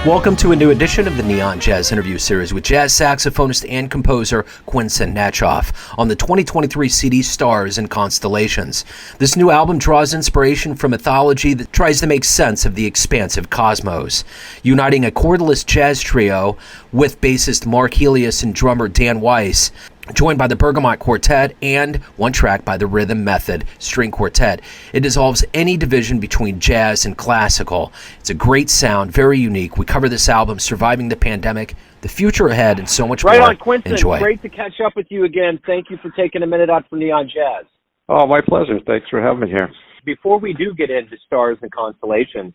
Welcome to a new edition of the Neon Jazz Interview Series with jazz saxophonist and composer Quinsin Nachoff on the 2023 CD Stars and Constellations. This new album draws inspiration from mythology that tries to make sense of the expansive cosmos, uniting a chordless jazz trio with bassist Mark Helias and drummer Dan Weiss, joined by the Bergamot Quartet and one track by the Rhythm Method String Quartet. It dissolves any division between jazz and classical. It's a great sound, very unique. We cover this album, surviving the pandemic, the future ahead, and so much more. Right on, Quinsin. Enjoy. Great to catch up with you again. Thank you for taking a minute out for Neon Jazz. Oh, my pleasure. Thanks for having me here. Before we do get into Stars and Constellations,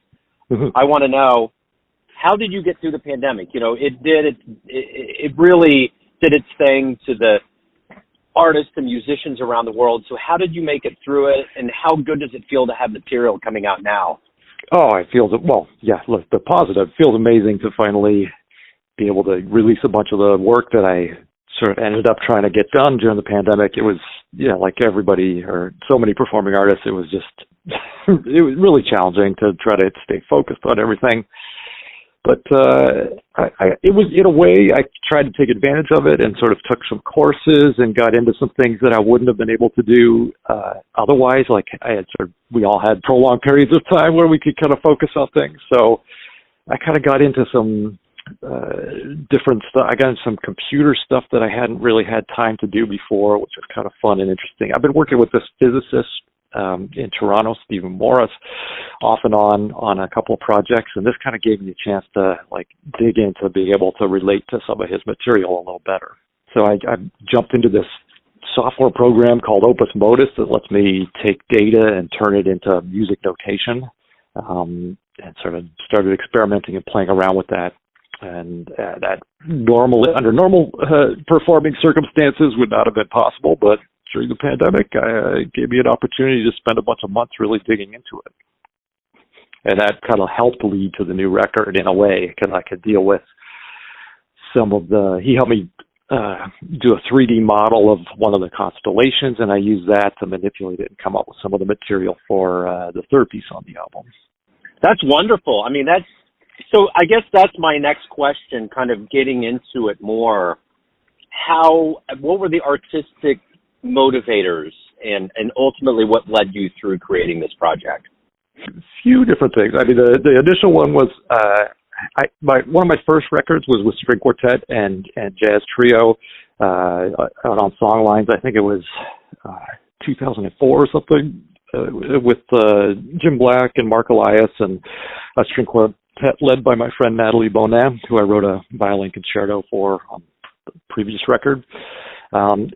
I want to know, how did you get through the pandemic? You know, it really did its thing to the artists and musicians around the world. So how did you make it through it, and how good does it feel to have material coming out now? Oh, I feel that, well, yeah, look, the positive. It feels amazing to finally be able to release a bunch of the work that I sort of ended up trying to get done during the pandemic. It was, yeah, like everybody or so many performing artists, it was just, it was really challenging to try to stay focused on everything. But it was, in a way, I tried to take advantage of it and sort of took some courses and got into some things that I wouldn't have been able to do otherwise. Like we all had prolonged periods of time where we could kind of focus on things. So I kind of got into some different stuff. I got into some computer stuff that I hadn't really had time to do before, which was kind of fun and interesting. I've been working with this physicist in Toronto, Stephen Morris, off and on a couple of projects, and this kind of gave me a chance to like dig into being able to relate to some of his material a little better. So I jumped into this software program called Opus Modus that lets me take data and turn it into music notation, and sort of started experimenting and playing around with that. And that under normal performing circumstances would not have been possible, but during the pandemic, it gave me an opportunity to spend a bunch of months really digging into it. And that kind of helped lead to the new record in a way, because I could deal with some of he helped me do a 3D model of one of the constellations, and I used that to manipulate it and come up with some of the material for the third piece on the album. That's wonderful. I mean, so I guess that's my next question, kind of getting into it more. What were the artistic motivators and ultimately what led you through creating this project? A few different things. I mean, the initial one was one of my first records was with string quartet and jazz trio on song lines. I think it was 2004 or something, with Jim Black and Mark Helias and a string quartet led by my friend Natalie Bonin, who I wrote a violin concerto for on the previous record. And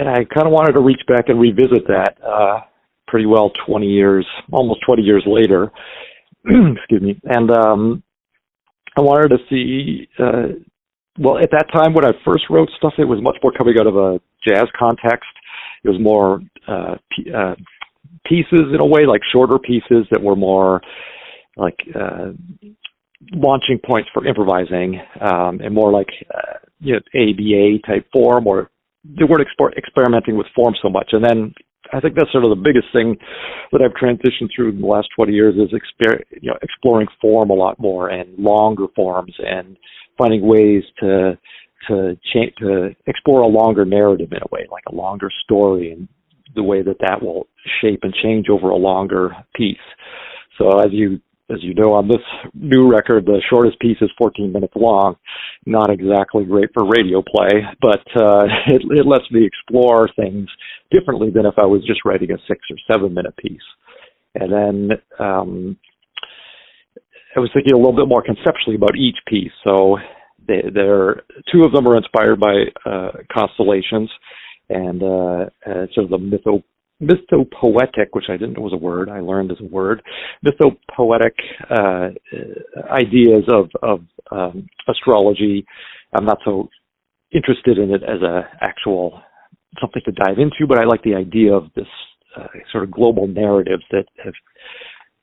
I kind of wanted to reach back and revisit that pretty well almost 20 years later. Excuse me. And I wanted to see, at that time when I first wrote stuff, it was much more coming out of a jazz context. It was more pieces in a way, like shorter pieces that were more like launching points for improvising, and more like ABA type form, or they weren't experimenting with form so much. And then I think that's sort of the biggest thing that I've transitioned through in the last 20 years is exploring form a lot more and longer forms and finding ways to explore a longer narrative in a way, like a longer story, and the way that will shape and change over a longer piece. So as you know, on this new record, the shortest piece is 14 minutes long. Not exactly great for radio play, but it lets me explore things differently than if I was just writing a 6 or 7 minute piece. And then I was thinking a little bit more conceptually about each piece. So two of them are inspired by constellations, and sort of the mythopoetic, which I didn't know was a word, I learned as a word, mythopoetic ideas of astrology. I'm not so interested in it as something to dive into, but I like the idea of this sort of global narratives that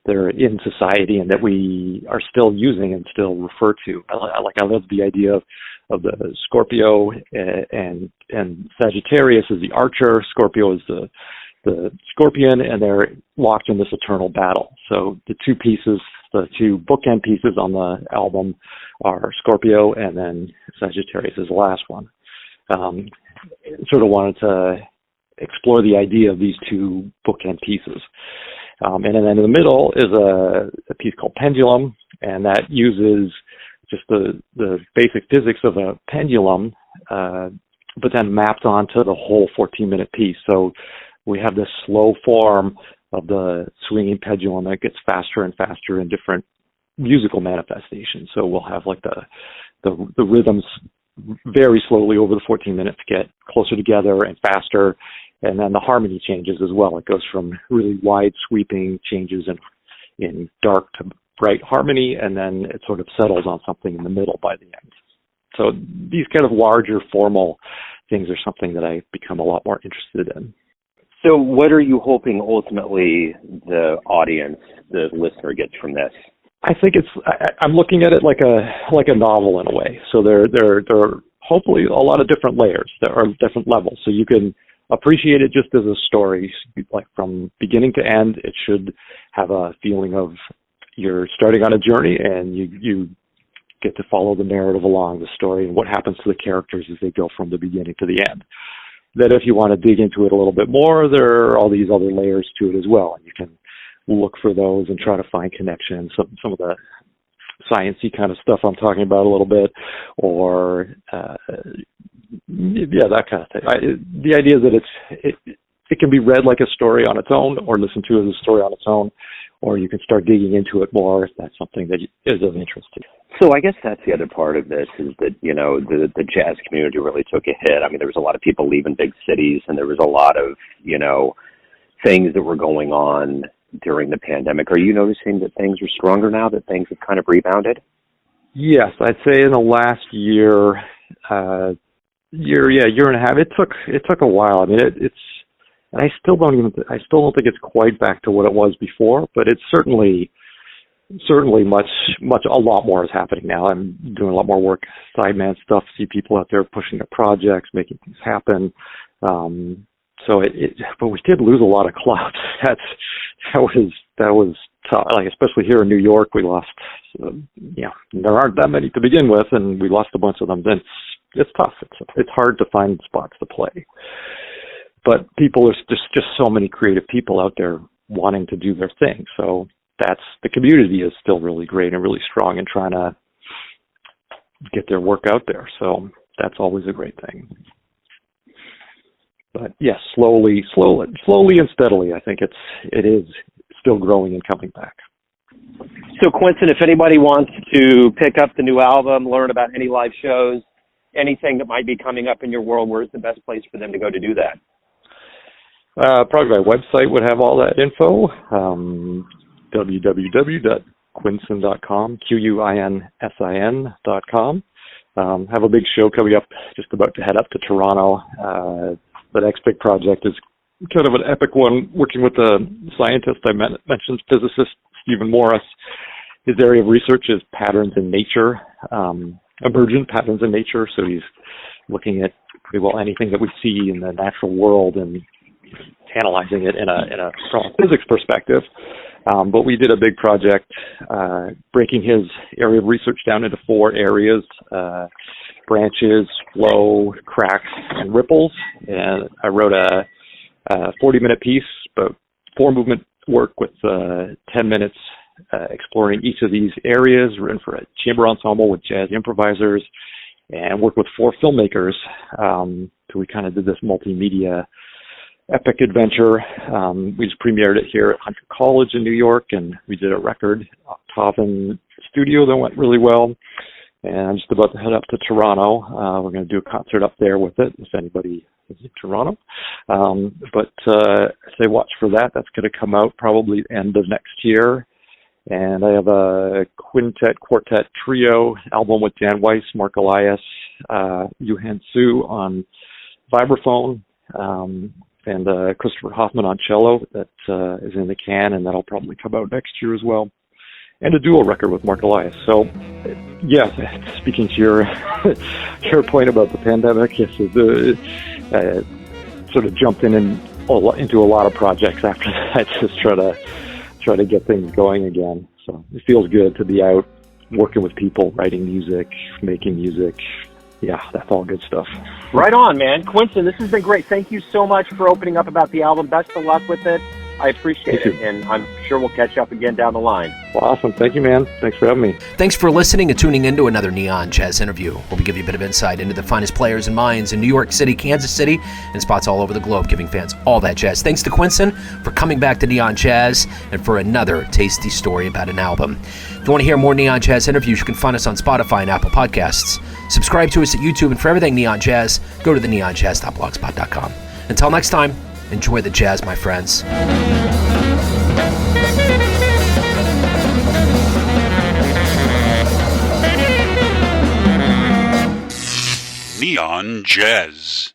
they're in society and that we are still using and still refer to. I love the idea of the Scorpio and Sagittarius is the archer. Scorpio is the the scorpion, and they're locked in this eternal battle. So the two pieces, the two bookend pieces on the album are Scorpio, and then Sagittarius is the last one. Sort of wanted to explore the idea of these two bookend pieces. And then in the middle is a piece called Pendulum, and that uses just the basic physics of a pendulum, but then mapped onto the whole 14-minute piece. So we have this slow form of the swinging pendulum that gets faster and faster in different musical manifestations. So we'll have like the rhythms very slowly over the 14 minutes get closer together and faster, and then the harmony changes as well. It goes from really wide sweeping changes in dark to bright harmony, and then it sort of settles on something in the middle by the end. So these kind of larger formal things are something that I've become a lot more interested in. So what are you hoping ultimately the audience, the listener, gets from this? I think I'm looking at it like a novel in a way. So there are hopefully a lot of different layers. There are different levels. So you can appreciate it just as a story, like from beginning to end. It should have a feeling of you're starting on a journey, and you get to follow the narrative along the story and what happens to the characters as they go from the beginning to the end. That if you want to dig into it a little bit more, there are all these other layers to it as well, and you can look for those and try to find connections. Some of the sciencey kind of stuff I'm talking about a little bit, or that kind of thing. The idea is that it can be read like a story on its own, or listened to as a story on its own, or you can start digging into it more if that's something that is of interest to you. So I guess that's the other part of this, is that, the jazz community really took a hit. I mean, there was a lot of people leaving big cities, and there was a lot of, things that were going on during the pandemic. Are you noticing that things are stronger now, that things have kind of rebounded? Yes, I'd say in the last year and a half. It took a while. I mean, and I still don't think it's quite back to what it was before, but it's certainly a lot more is happening now. I'm doing a lot more work, sideman stuff, see people out there pushing their projects, making things happen. But we did lose a lot of clubs. That was tough. Like, especially here in New York, we lost, there aren't that many to begin with, and we lost a bunch of them. Then it's tough. It's hard to find spots to play. But there's just so many creative people out there wanting to do their thing. So the community is still really great and really strong in trying to get their work out there. So that's always a great thing. But yes, slowly and steadily, I think it is still growing and coming back. So Quinsin, if anybody wants to pick up the new album, learn about any live shows, anything that might be coming up in your world, where's the best place for them to go to do that? Probably my website would have all that info. www.quinsin.com, QUINSIN.com. Have a big show coming up, just about to head up to Toronto. The next big project is kind of an epic one, working with the scientist I mentioned, physicist Stephen Morris. His area of research is patterns in nature, emergent patterns in nature. So he's looking at anything that we see in the natural world and analyzing it from a physics perspective. But we did a big project breaking his area of research down into 4 areas: branches, flow, cracks, and ripples. And I wrote a 40-minute piece, but 4 movement work with 10 minutes exploring each of these areas, written for a chamber ensemble with jazz improvisers, and worked with 4 filmmakers. So we kind of did this multimedia epic adventure. We just premiered it here at Hunter College in New York, and we did a record Octaven studio that went really well. And I'm just about to head up to Toronto. We're going to do a concert up there with it, if anybody is in Toronto. But say watch for that. That's going to come out probably end of next year. And I have a quartet trio album with Dan Weiss, Mark Helias, Yuhan Su on vibraphone, and Christopher Hoffman on cello that is in the can, and that'll probably come out next year as well. And a duo record with Mark Helias. So, yes, speaking to your point about the pandemic, yes, sort of jumped in and into a lot of projects after that, just try to get things going again. So it feels good to be out working with people, writing music, making music. Yeah, that's all good stuff. Right on, man. Quinsin, this has been great. Thank you so much for opening up about the album. Best of luck with it. I appreciate it, and I'm sure we'll catch up again down the line. Well, awesome. Thank you, man. Thanks for having me. Thanks for listening and tuning in to another Neon Jazz interview, where we give you a bit of insight into the finest players and minds in New York City, Kansas City, and spots all over the globe, giving fans all that jazz. Thanks to Quinsin for coming back to Neon Jazz and for another tasty story about an album. If you want to hear more Neon Jazz interviews, you can find us on Spotify and Apple Podcasts. Subscribe to us at YouTube, and for everything Neon Jazz, go to theneonjazz.blogspot.com. Until next time, enjoy the jazz, my friends. Neon Jazz.